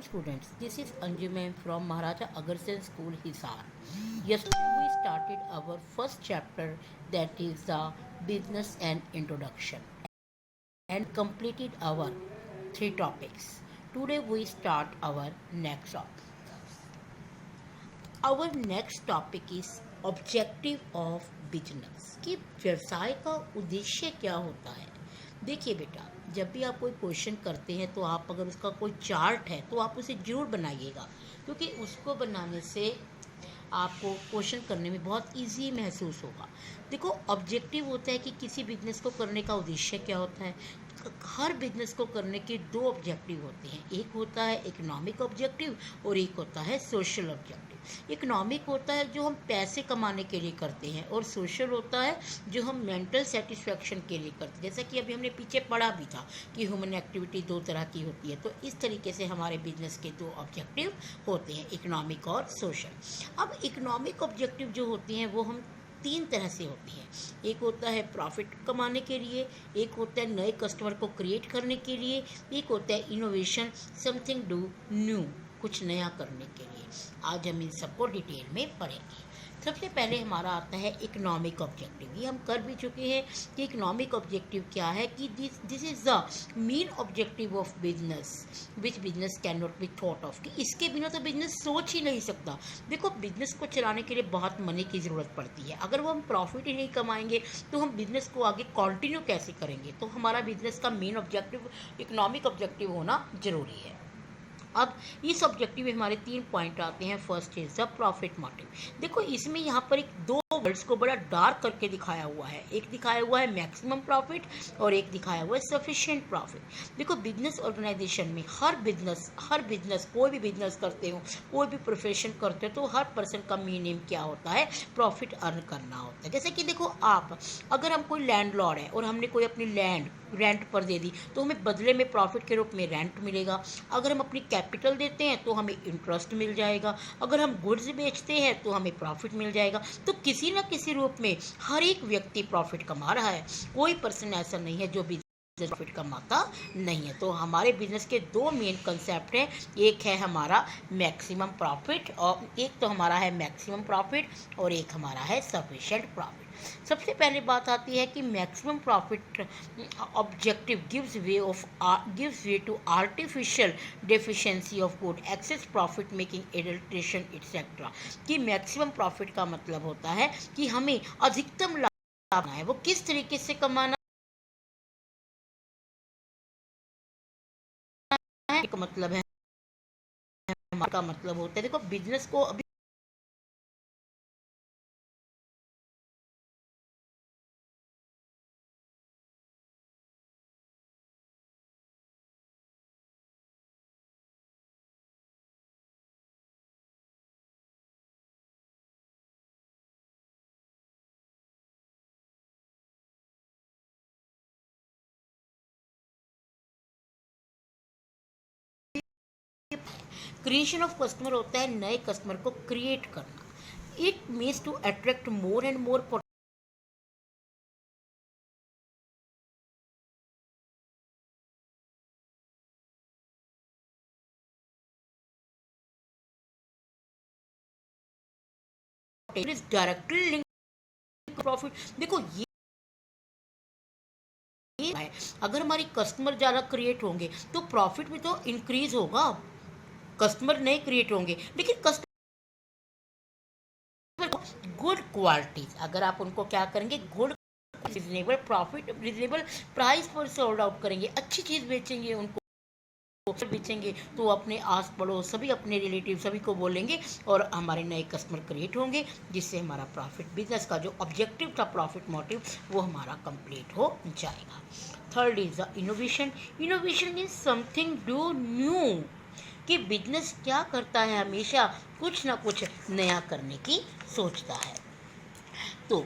students, this is Anjuman from Maharaja Agarsen School, Hisar. Yesterday we started our first chapter, that is the business and introduction, and completed our three topics. Today we start our next topic. Our next topic is objective of business कि व्यवसाय का उद्देश्य क्या होता है। देखिए बेटा, जब भी आप कोई क्वेश्चन करते हैं तो आप अगर उसका कोई चार्ट है तो आप उसे जरूर बनाइएगा, क्योंकि उसको बनाने से आपको क्वेश्चन करने में बहुत इजी महसूस होगा। देखो, ऑब्जेक्टिव होता है कि किसी बिजनेस को करने का उद्देश्य क्या होता है। हर बिजनेस को करने के दो ऑब्जेक्टिव होते हैं, एक होता है इकोनॉमिक ऑब्जेक्टिव और एक होता है सोशल ऑब्जेक्टिव। इकोनॉमिक होता है जो हम पैसे कमाने के लिए करते हैं, और सोशल होता है जो हम मेंटल सेटिस्फैक्शन के लिए करते हैं। जैसा कि अभी हमने पीछे पढ़ा भी था कि ह्यूमन एक्टिविटी दो तरह की होती है, तो इस तरीके से हमारे बिजनेस के दो ऑब्जेक्टिव होते हैं, इकोनॉमिक और सोशल। अब इकोनॉमिक ऑब्जेक्टिव जो होती हैं वो हम तीन तरह से होती है। एक होता है प्रॉफिट कमाने के लिए, एक होता है नए कस्टमर को क्रिएट करने के लिए, एक होता है इनोवेशन, समथिंग डू न्यू, कुछ नया करने के लिए। आज हम इन सबको डिटेल में पढ़ेंगे। सबसे पहले हमारा आता है इकोनॉमिक ऑब्जेक्टिव। ये हम कर भी चुके हैं कि इकोनॉमिक ऑब्जेक्टिव क्या है, कि this is the main objective of business which business can not be thought of, कि इसके बिना तो बिजनेस सोच ही नहीं सकता। देखो, बिजनेस को चलाने के लिए बहुत मनी की ज़रूरत पड़ती है। अगर वो हम प्रॉफिट ही नहीं कमाएंगे तो हम बिजनेस को आगे कंटिन्यू कैसे करेंगे। तो हमारा बिजनेस का मेन ऑब्जेक्टिव इकोनॉमिक ऑब्जेक्टिव होना ज़रूरी है। अब इस ऑब्जेक्टिव में हमारे तीन पॉइंट आते हैं। First is the profit motive. देखो, इसमें यहाँ पर एक दो वर्ड्स को बड़ा डार्क करके दिखाया हुआ है। एक दिखाया हुआ है मैक्सिमम प्रॉफिट और एक दिखाया हुआ है सफिशिएंट प्रॉफिट। देखो, बिजनेस ऑर्गेनाइजेशन में हर बिजनेस कोई भी बिजनेस करते हो, कोई भी प्रोफेशन करते हो, तो हर पर्सन का मेन एम क्या होता है, प्रॉफिट अर्न करना होता है। जैसे कि देखो, आप अगर हम कोई लैंडलॉर्ड है और हमने कोई अपनी लैंड रेंट पर दे दी तो हमें बदले में प्रॉफिट के रूप में रेंट मिलेगा। अगर हम अपनी कैपिटल देते हैं तो हमें इंटरेस्ट मिल जाएगा। अगर हम गुड्स बेचते हैं तो हमें प्रॉफिट मिल जाएगा। तो किसी न किसी रूप में हर एक व्यक्ति प्रॉफिट कमा रहा है। कोई पर्सन ऐसा नहीं है जो प्रॉफिट कमाता नहीं है। तो हमारे बिजनेस के दो मेन कंसेप्ट हैं। एक है हमारा मैक्सिमम प्रॉफिट, और एक तो हमारा है मैक्सिमम प्रॉफिट और एक हमारा है सफिशिएंट प्रॉफिट। सबसे पहले बात आती है कि maximum profit objective gives way to artificial deficiency of good, excess profit making, adulteration etcetera. कि मैक्सिमम प्रॉफिट का मतलब होता है कि हमें अधिकतम लाभ है, वो किस तरीके से कमाना है। एक मतलब है, का मतलब होता है, देखो बिजनेस को अभी क्रिएशन ऑफ कस्टमर होता है नए कस्टमर को क्रिएट करना। It means to attract more and more is directly link profit. देखो, ये है, अगर हमारी कस्टमर ज़्यादा क्रिएट होंगे तो प्रॉफिट भी तो इंक्रीज होगा। कस्टमर नहीं क्रिएट होंगे, लेकिन कस्टमर गुड क्वालिटी, अगर आप उनको क्या करेंगे, good reasonable profit, reasonable price पर सोल्ड आउट करेंगे, अच्छी चीज़ बेचेंगे, उनको बेचेंगे तो अपने आस पड़ोस सभी, अपने रिलेटिव सभी को बोलेंगे और हमारे नए कस्टमर क्रिएट होंगे, जिससे हमारा प्रॉफिट, बिजनेस का जो ऑब्जेक्टिव था प्रॉफिट मोटिव, वो हमारा कंप्लीट हो जाएगा। Third is the innovation. Innovation is something do new, कि बिजनेस क्या करता है, हमेशा कुछ ना कुछ नया करने की सोचता है। तो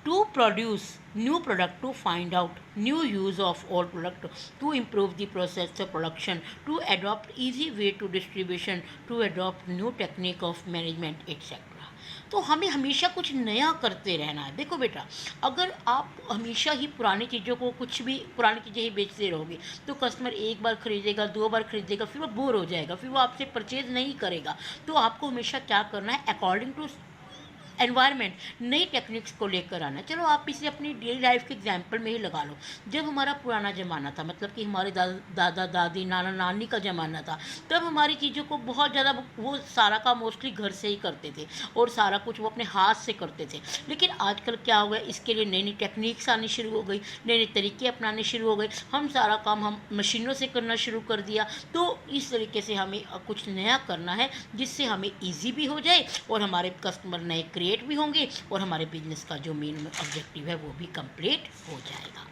to produce new product, to find out new use of old product, to improve the process of production, to adopt easy way to distribution, to adopt new technique of management, etc. तो हमें हमेशा कुछ नया करते रहना है। देखो बेटा, अगर आप हमेशा ही पुरानी चीज़ों को, कुछ भी पुरानी चीज़ें ही बेचते रहोगे, तो कस्टमर एक बार खरीदेगा, दो बार खरीदेगा, फिर वो बोर हो जाएगा, फिर वो आपसे परचेज नहीं करेगा। तो आपको हमेशा क्या करना है, अकॉर्डिंग टू एनवायरनमेंट नई टेक्निक्स को लेकर आना। चलो आप इसे अपनी डेली लाइफ के एग्जाम्पल में ही लगा लो। जब हमारा पुराना ज़माना था, मतलब कि हमारे दादा दादी नाना नानी का ज़माना था, तब हमारी चीज़ों को बहुत ज़्यादा वो सारा काम मोस्टली घर से ही करते थे और सारा कुछ वो अपने हाथ से करते थे। लेकिन आजकल क्या हो गया, इसके लिए नई नई टेक्निक्स आनी शुरू हो गई, नए नए तरीके अपनाने शुरू हो गए, हम सारा काम हम मशीनों से करना शुरू कर दिया। तो इस तरीके से हमें कुछ नया करना है जिससे हमें ईजी भी हो जाए और हमारे कस्टमर नए क्रिएट भी होंगे और हमारे बिजनेस का जो मेन ऑब्जेक्टिव है वो भी कंप्लीट हो जाएगा।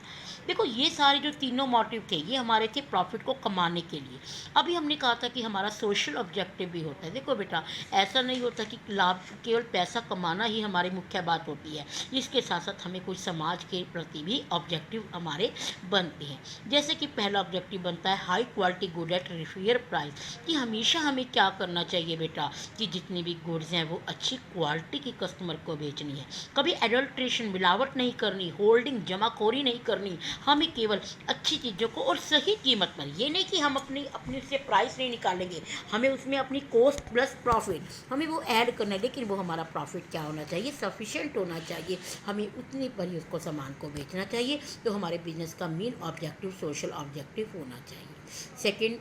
देखो, ये सारे जो तीनों मोटिव थे, ये हमारे थे प्रॉफिट को कमाने के लिए। अभी हमने कहा था कि हमारा सोशल ऑब्जेक्टिव भी होता है। देखो बेटा, ऐसा नहीं होता कि लाभ केवल पैसा कमाना ही हमारी मुख्य बात होती है, इसके साथ साथ हमें कुछ समाज के प्रति भी ऑब्जेक्टिव हमारे बनते हैं। जैसे कि पहला ऑब्जेक्टिव बनता है high quality good at fair price, कि हमेशा हमें क्या करना चाहिए बेटा, कि जितनी भी गुड्स हैं वो अच्छी क्वालिटी की कस्टमर को बेचनी है। कभी एडल्ट्रेशन, मिलावट नहीं करनी, होल्डिंग, जमाखोरी नहीं करनी, हमें केवल अच्छी चीज़ों को और सही कीमत पर, ये नहीं कि हम अपनी से प्राइस नहीं निकालेंगे, हमें उसमें अपनी कॉस्ट प्लस प्रॉफिट हमें वो ऐड करना है, लेकिन वो हमारा प्रॉफिट क्या होना चाहिए, सफिशिएंट होना चाहिए, हमें उतनी पर ही उसको सामान को बेचना चाहिए। तो हमारे बिजनेस का मेन ऑब्जेक्टिव सोशल ऑब्जेक्टिव होना चाहिए। Second,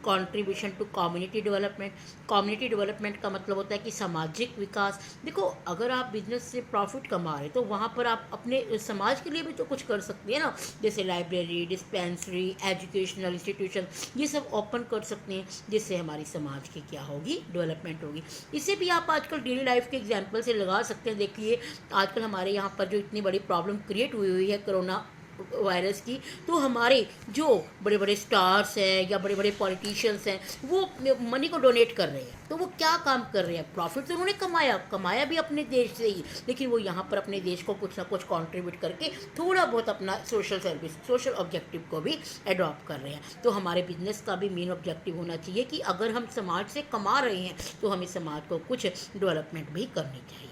contribution to community development. Community development का मतलब होता है कि सामाजिक विकास। देखो, अगर आप बिजनेस से प्रॉफिट कमा रहे तो वहाँ पर आप अपने समाज के लिए भी तो कुछ कर सकते हैं ना, जैसे लाइब्रेरी, डिस्पेंसरी, एजुकेशनल इंस्टीट्यूशन, ये सब ओपन कर सकते हैं, जिससे हमारी समाज की क्या होगी, डेवलपमेंट होगी। इसे भी आप आजकल डेली लाइफ के एग्जाम्पल से लगा सकते हैं। देखिए, आजकल हमारे यहाँ पर जो इतनी बड़ी प्रॉब्लम क्रिएट हुई है कोरोना वायरस की, तो हमारे जो बड़े बड़े स्टार्स हैं या बड़े बड़े पॉलिटिशियंस हैं, वो मनी को डोनेट कर रहे हैं। तो वो क्या काम कर रहे हैं, प्रॉफिट तो उन्होंने कमाया भी अपने देश से ही, लेकिन वो यहाँ पर अपने देश को कुछ ना कुछ कंट्रीब्यूट करके थोड़ा बहुत अपना सोशल सर्विस, सोशल ऑब्जेक्टिव को भी अडॉप्ट कर रहे हैं। तो हमारे बिजनेस का भी मेन ऑब्जेक्टिव होना चाहिए कि अगर हम समाज से कमा रहे हैं तो हमें समाज को कुछ डेवलपमेंट भी करनी चाहिए।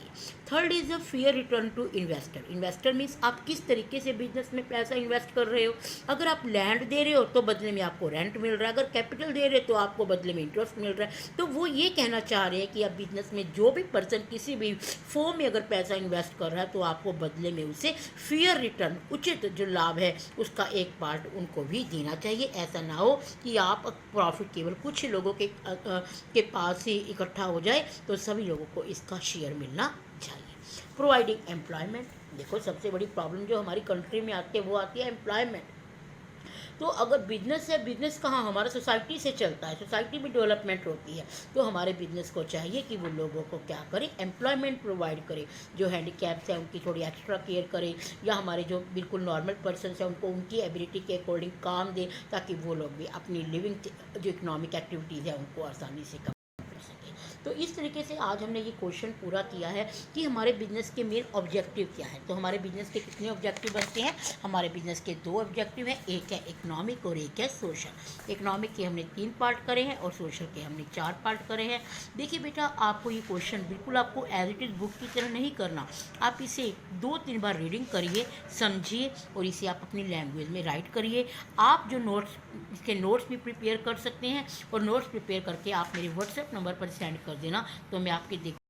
Third is a fair return to investor. Investor means आप किस तरीके से बिजनेस में पैसा इन्वेस्ट कर रहे हो। अगर आप लैंड दे रहे हो तो बदले में आपको रेंट मिल रहा है, अगर कैपिटल दे रहे हो तो आपको बदले में इंटरेस्ट मिल रहा है। तो वो ये कहना चाह रहे हैं कि आप बिजनेस में जो भी पर्सन किसी भी फॉर्म में अगर पैसा इन्वेस्ट कर रहा है तो आपको बदले में उसे फेयर रिटर्न, उचित जो लाभ है उसका एक पार्ट उनको भी देना चाहिए। ऐसा ना हो कि आप प्रॉफिट केवल कुछ लोगों के पास ही इकट्ठा हो जाए, तो सभी लोगों को इसका शेयर मिलना चाहिए। Providing employment. देखो, सबसे बड़ी प्रॉब्लम जो हमारी कंट्री में आती है वो आती है एम्प्लॉयमेंट। तो अगर बिजनेस है, बिजनेस कहाँ, हमारा सोसाइटी से चलता है, सोसाइटी में डेवलपमेंट होती है। तो हमारे बिजनेस को चाहिए कि वो लोगों को क्या करे, एम्प्लॉयमेंट प्रोवाइड करे। जो हैंडीकैप्स हैं उनकी थोड़ी एक्स्ट्रा केयर करे, या हमारे जो बिल्कुल नॉर्मल पर्सन हैं उनको उनकी एबिलिटी के अकॉर्डिंग काम दे, ताकि वो लोग भी अपनी लिविंग जो इकोनॉमिक एक्टिविटीज़ है उनको आसानी से तो इस तरीके से आज हमने ये क्वेश्चन पूरा किया है कि हमारे बिजनेस के मेन ऑब्जेक्टिव क्या है। तो हमारे बिजनेस के कितने ऑब्जेक्टिव बनते हैं, हमारे बिजनेस के दो ऑब्जेक्टिव हैं, एक है इकोनॉमिक और एक है सोशल। इकोनॉमिक के हमने 3 पार्ट करे हैं और सोशल के हमने 4 पार्ट करे हैं। देखिए बेटा, आपको ये क्वेश्चन बिल्कुल आपको एज इट इज़ बुक की तरह नहीं करना, आप इसे 2-3 बार रीडिंग करिए, समझिए और इसे आप अपनी लैंग्वेज में राइट करिए। आप जो नोट्स, इसके नोट्स भी प्रिपेयर कर सकते हैं और नोट्स प्रिपेयर करके आप मेरे व्हाट्सएप नंबर पर सेंड कर देना, तो मैं आपके